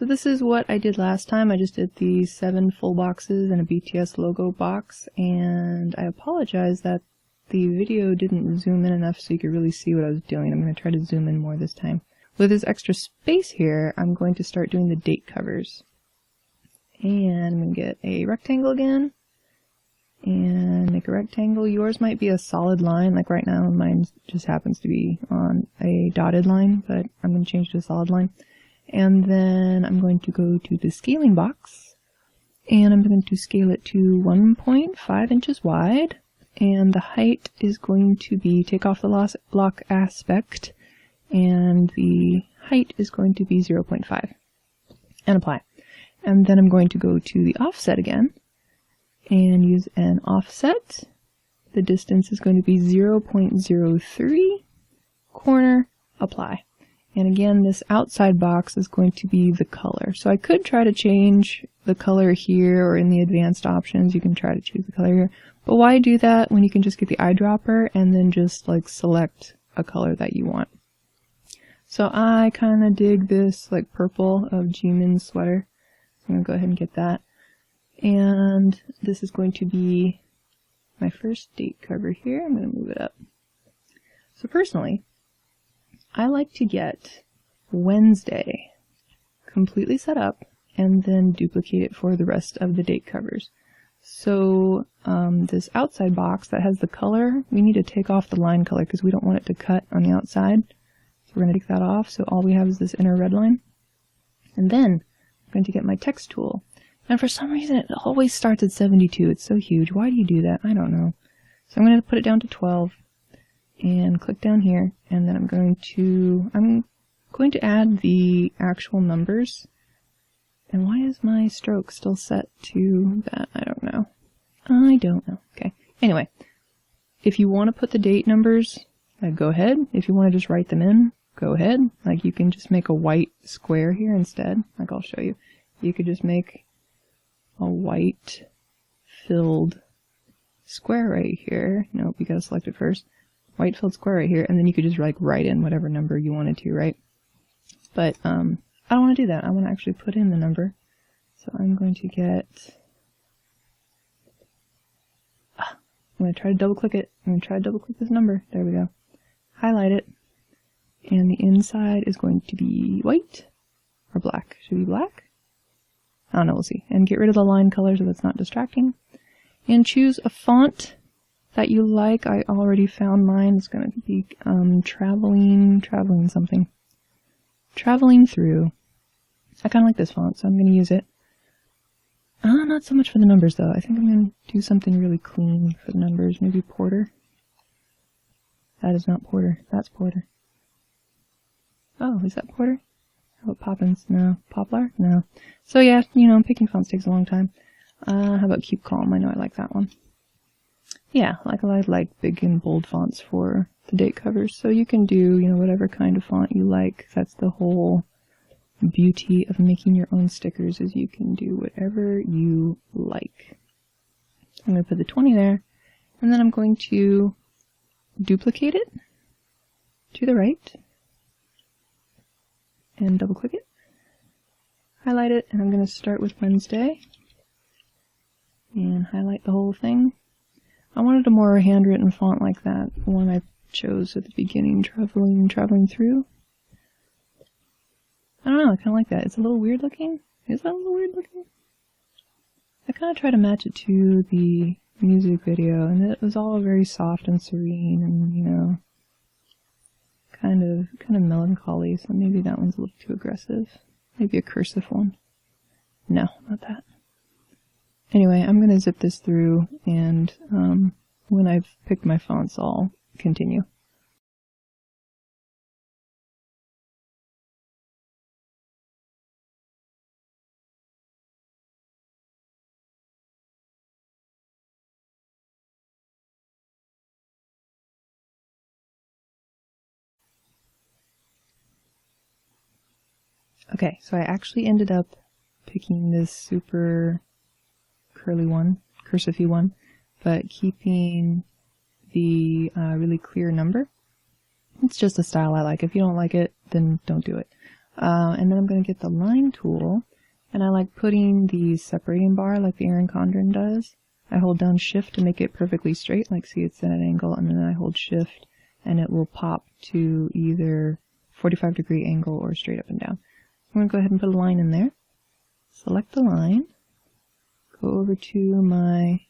So this is what I did last time. I just did the 7 full boxes and a BTS logo box, and I apologize that the video didn't zoom in enough so you could really see what I was doing. I'm going to try to zoom in more this time. With this extra space here, I'm going to start doing the date covers. And I'm going to get a rectangle again, and make a rectangle. Yours might be a solid line, like right now mine just happens to be on a dotted line, but I'm going to change to a solid line. And then I'm going to go to the scaling box, and I'm going to scale it to 1.5 inches wide, and the height is going to be, take off the block aspect, and the height is going to be 0.5, and apply. And then I'm going to go to the offset again, and use an offset. The distance is going to be 0.03, corner, apply. And again, this outside box is going to be the color. So I could try to change the color here, or in the advanced options, you can try to choose the color here. But why do that when you can just get the eyedropper and then just like select a color that you want? So I kind of dig this like purple of Jimin's sweater. I'm going to go ahead and get that. And this is going to be my first date cover here. I'm going to move it up. So personally, I like to get Wednesday completely set up and then duplicate it for the rest of the date covers. So this outside box that has the color, we need to take off the line color because we don't want it to cut on the outside. So we're going to take that off. So all we have is this inner red line. And then I'm going to get my text tool. And for some reason it always starts at 72. It's so huge. Why do you do that? I don't know. So I'm going to put it down to 12 and click down here, and then I'm going to add the actual numbers. And why is my stroke still set to that? I don't know. Okay. Anyway, if you want to put the date numbers, go ahead. If you want to just write them in, go ahead. Like, you can just make a white square here instead. Like, I'll show you. You could just make a white filled square right here. Nope, you gotta select it first. White filled square right here, and then you could just like write in whatever number you wanted to, right? But I don't want to do that. I want to actually put in the number. So I'm going to get, I'm going to try to double click it. I'm going to try to double click this number. There we go. Highlight it. And the inside is going to be white or black. Should it be black? I don't know, we'll see. And get rid of the line color so that's not distracting. And choose a font that you like. I already found mine. It's going to be traveling through. I kind of like this font, so I'm going to use it. Not so much for the numbers, though. I think I'm going to do something really clean for the numbers. Maybe Porter. That is not Porter. That's Porter. Oh, is that Porter? How about Poppins? No. Poplar? No. So yeah, picking fonts takes a long time. How about Keep Calm? I know I like that one. Yeah, I like big and bold fonts for the date covers. So you can do, whatever kind of font you like. That's the whole beauty of making your own stickers, is you can do whatever you like. I'm going to put the 20 there, and then I'm going to duplicate it to the right, and double click it, highlight it, and I'm going to start with Wednesday, and highlight the whole thing. I wanted a more handwritten font like that, the one I chose at the beginning, traveling through. I don't know, I kind of like that. It's a little weird looking. Is that a little weird looking? I kind of try to match it to the music video, and it was all very soft and serene, and kind of melancholy. So maybe that one's a little too aggressive. Maybe a cursive one. No, not that. Anyway, I'm going to zip this through, and when I've picked my fonts, I'll continue. Okay, so I actually ended up picking this super curly one, cursive-y one, but keeping the really clear number. It's just a style I like. If you don't like it, then don't do it. And then I'm going to get the line tool, and I like putting the separating bar like the Erin Condren does. I hold down shift to make it perfectly straight, like see it's at an angle, and then I hold shift and it will pop to either 45-degree angle or straight up and down. I'm going to go ahead and put a line in there. Select the line, go over to my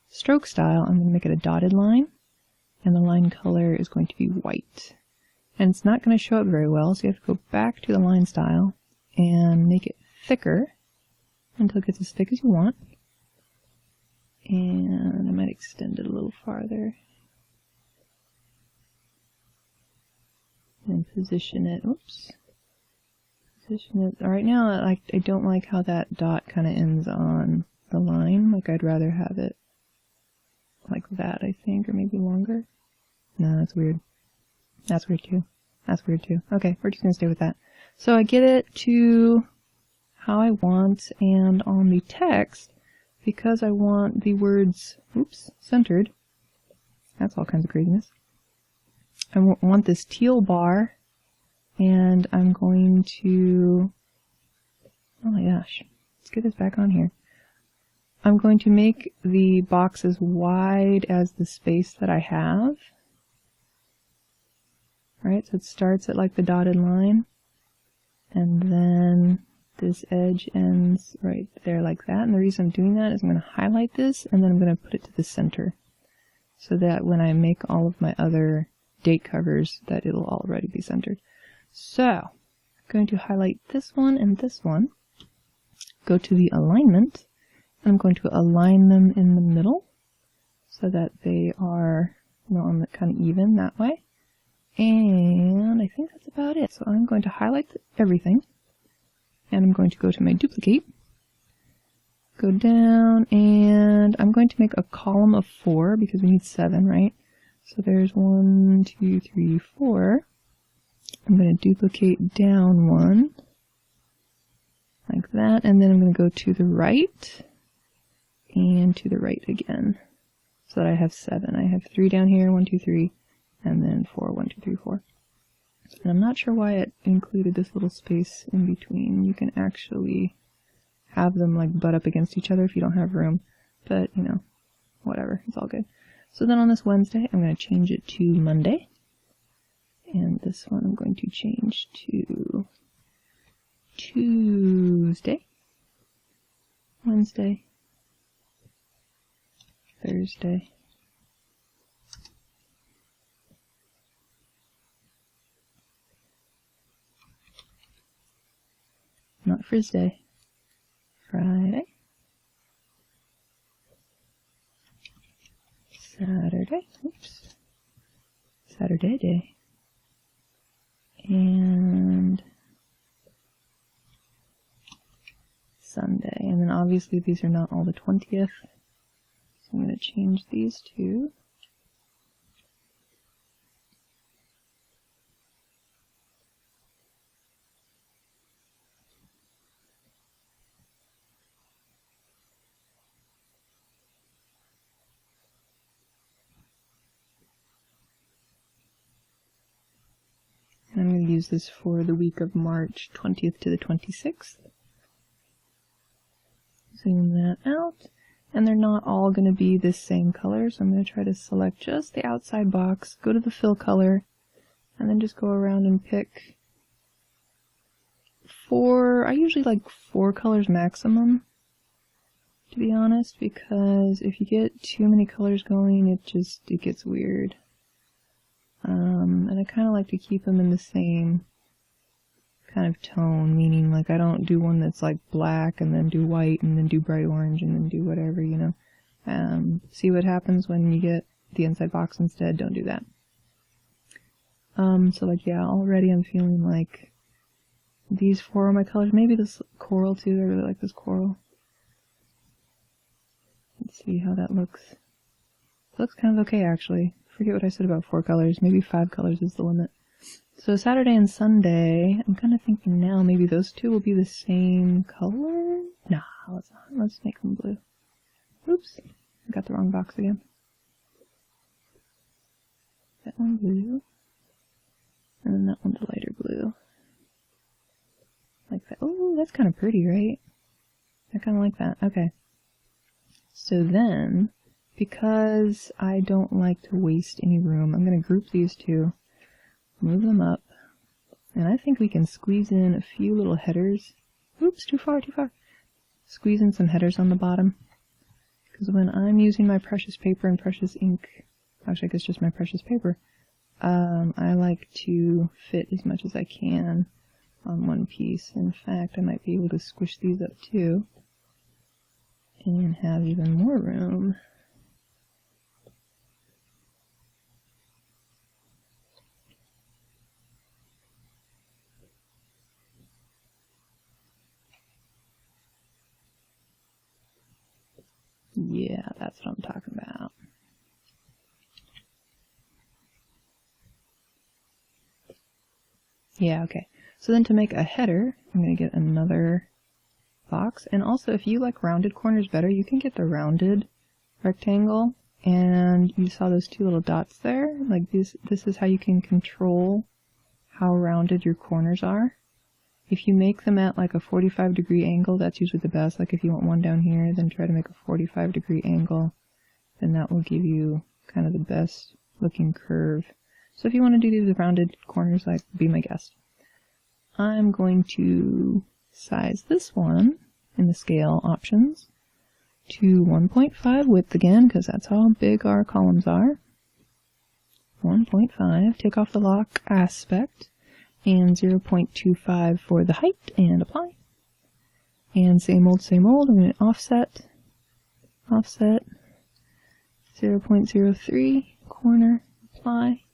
stroke style, I'm going to make it a dotted line, and the line color is going to be white. And it's not going to show up very well, so you have to go back to the line style and make it thicker until it gets as thick as you want. And I might extend it a little farther. And position it, oops. Position it, right now I don't like how that dot kind of ends on the line. Like I'd rather have it like that, I think, or maybe longer. No, that's weird. That's weird too. That's weird too. Okay, we're just going to stay with that. So I get it to how I want, and on the text, because I want the words, oops, centered, that's all kinds of craziness. I want this teal bar, and I'm going to, oh my gosh, let's get this back on here. I'm going to make the box as wide as the space that I have. Alright, so it starts at like the dotted line, and then this edge ends right there like that. And the reason I'm doing that is I'm going to highlight this, and then I'm going to put it to the center, so that when I make all of my other date covers, that it'll already be centered. So, I'm going to highlight this one and this one, go to the alignment, and I'm going to align them in the middle, so that they are, you know, on the kind of even that way. And I think that's about it. So I'm going to highlight everything, and I'm going to go to my duplicate, go down, and I'm going to make a column of 4 because we need 7, right? So there's 1, 2, 3, 4. I'm going to duplicate down 1, like that, and then I'm going to go to the right, and to the right again, so that I have 7. I have 3 down here, 1, 2, 3, and then 4, 1, 2, 3, 4. And I'm not sure why it included this little space in between. You can actually have them like butt up against each other if you don't have room, but you know, whatever, it's all good. So then on this Wednesday, I'm going to change it to Monday, and this one I'm going to change to Tuesday, Wednesday, Thursday, not Friday, Friday, Saturday, oops, Saturday day, and Sunday. And then obviously these are not all the 20th, so I'm going to change these two. And I'm going to use this for the week of March 20th to the 26th. Zoom that out. And they're not all going to be this same color, so I'm going to try to select just the outside box, go to the fill color, and then just go around and pick 4, I usually like 4 colors maximum, to be honest, because if you get too many colors going, it gets weird. And I kind of like to keep them in the same kind of tone, meaning like I don't do one that's like black and then do white and then do bright orange and then do whatever, you know. See what happens when you get the inside box instead. Don't do that. So like, yeah, already I'm feeling like these 4 are my colors. Maybe this coral too. I really like this coral. Let's see how that looks. It looks kind of okay, actually. Forget what I said about 4 colors. Maybe 5 colors is the limit. So Saturday and Sunday, I'm kind of thinking now maybe those 2 will be the same color? Nah, let's not. Let's make them blue. Oops, I got the wrong box again. That one blue, and then that one the lighter blue. Like that. Oh, that's kind of pretty, right? I kind of like that. Okay. So then, because I don't like to waste any room, I'm going to group these two, move them up, and I think we can squeeze in a few little headers. Oops, too far, too far. Squeeze in some headers on the bottom. Because when I'm using my precious paper and precious ink, actually I guess just my precious paper, I like to fit as much as I can on one piece. In fact, I might be able to squish these up too and have even more room. Yeah, that's what I'm talking about. Yeah, okay. So then to make a header, I'm going to get another box. And also, if you like rounded corners better, you can get the rounded rectangle. And you saw those two little dots there? Like this is how you can control how rounded your corners are. If you make them at like a 45-degree angle, that's usually the best. Like if you want one down here, then try to make a 45-degree angle. Then that will give you kind of the best looking curve. So if you want to do these rounded corners, like, be my guest. I'm going to size this one in the scale options to 1.5 width again, because that's how big our columns are. 1.5, take off the lock aspect, and 0.25 for the height, and apply. And same old, I'm going to offset, 0.03, corner, apply,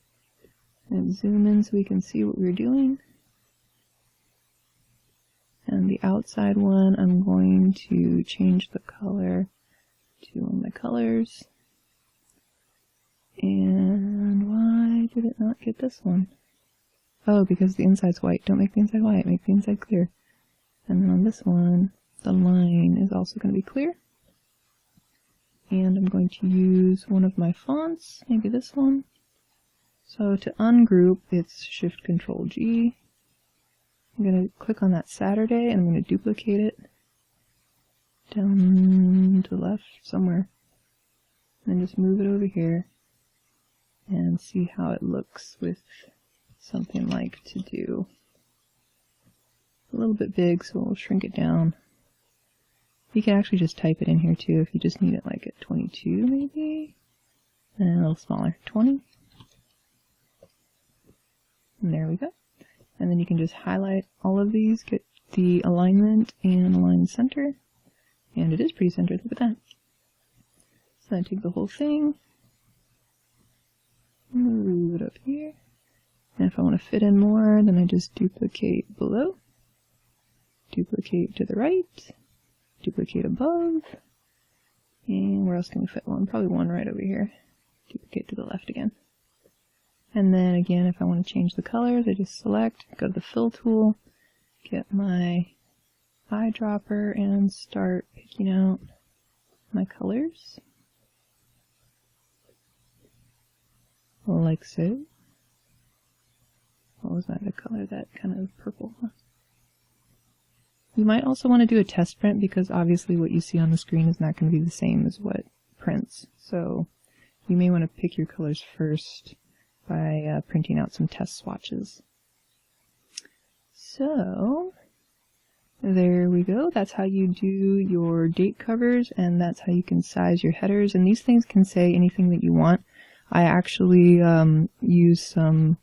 and zoom in so we can see what we're doing. And the outside one, I'm going to change the color to one of my colors. And why did it not get this one? Oh, because the inside's white. Don't make the inside white, make the inside clear. And then on this one, the line is also going to be clear. And I'm going to use one of my fonts, maybe this one. So to ungroup, it's Shift-Control-G. I'm going to click on that Saturday, and I'm going to duplicate it down to the left somewhere. And then just move it over here and see how it looks with something like to do. A little bit big, so we'll shrink it down. You can actually just type it in here too if you just need it like at 22 maybe. And a little smaller, 20. And there we go. And then you can just highlight all of these, get the alignment and align center. And it is pretty centered, look at that. So I take the whole thing, move it up here. And if I want to fit in more, then I just duplicate below, duplicate to the right, duplicate above, and where else can we fit one? Probably one right over here. Duplicate to the left again. And then again, if I want to change the colors, I just select, go to the fill tool, get my eyedropper, and start picking out my colors. Like so. What was that, the color? That kind of purple. You might also want to do a test print because obviously what you see on the screen is not going to be the same as what prints. So you may want to pick your colors first by printing out some test swatches. So there we go. That's how you do your date covers, and that's how you can size your headers. And these things can say anything that you want. I actually use some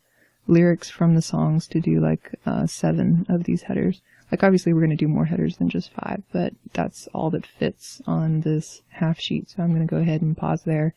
lyrics from the songs to do like 7 of these headers. Like obviously we're going to do more headers than just 5, but that's all that fits on this half sheet. So I'm going to go ahead and pause there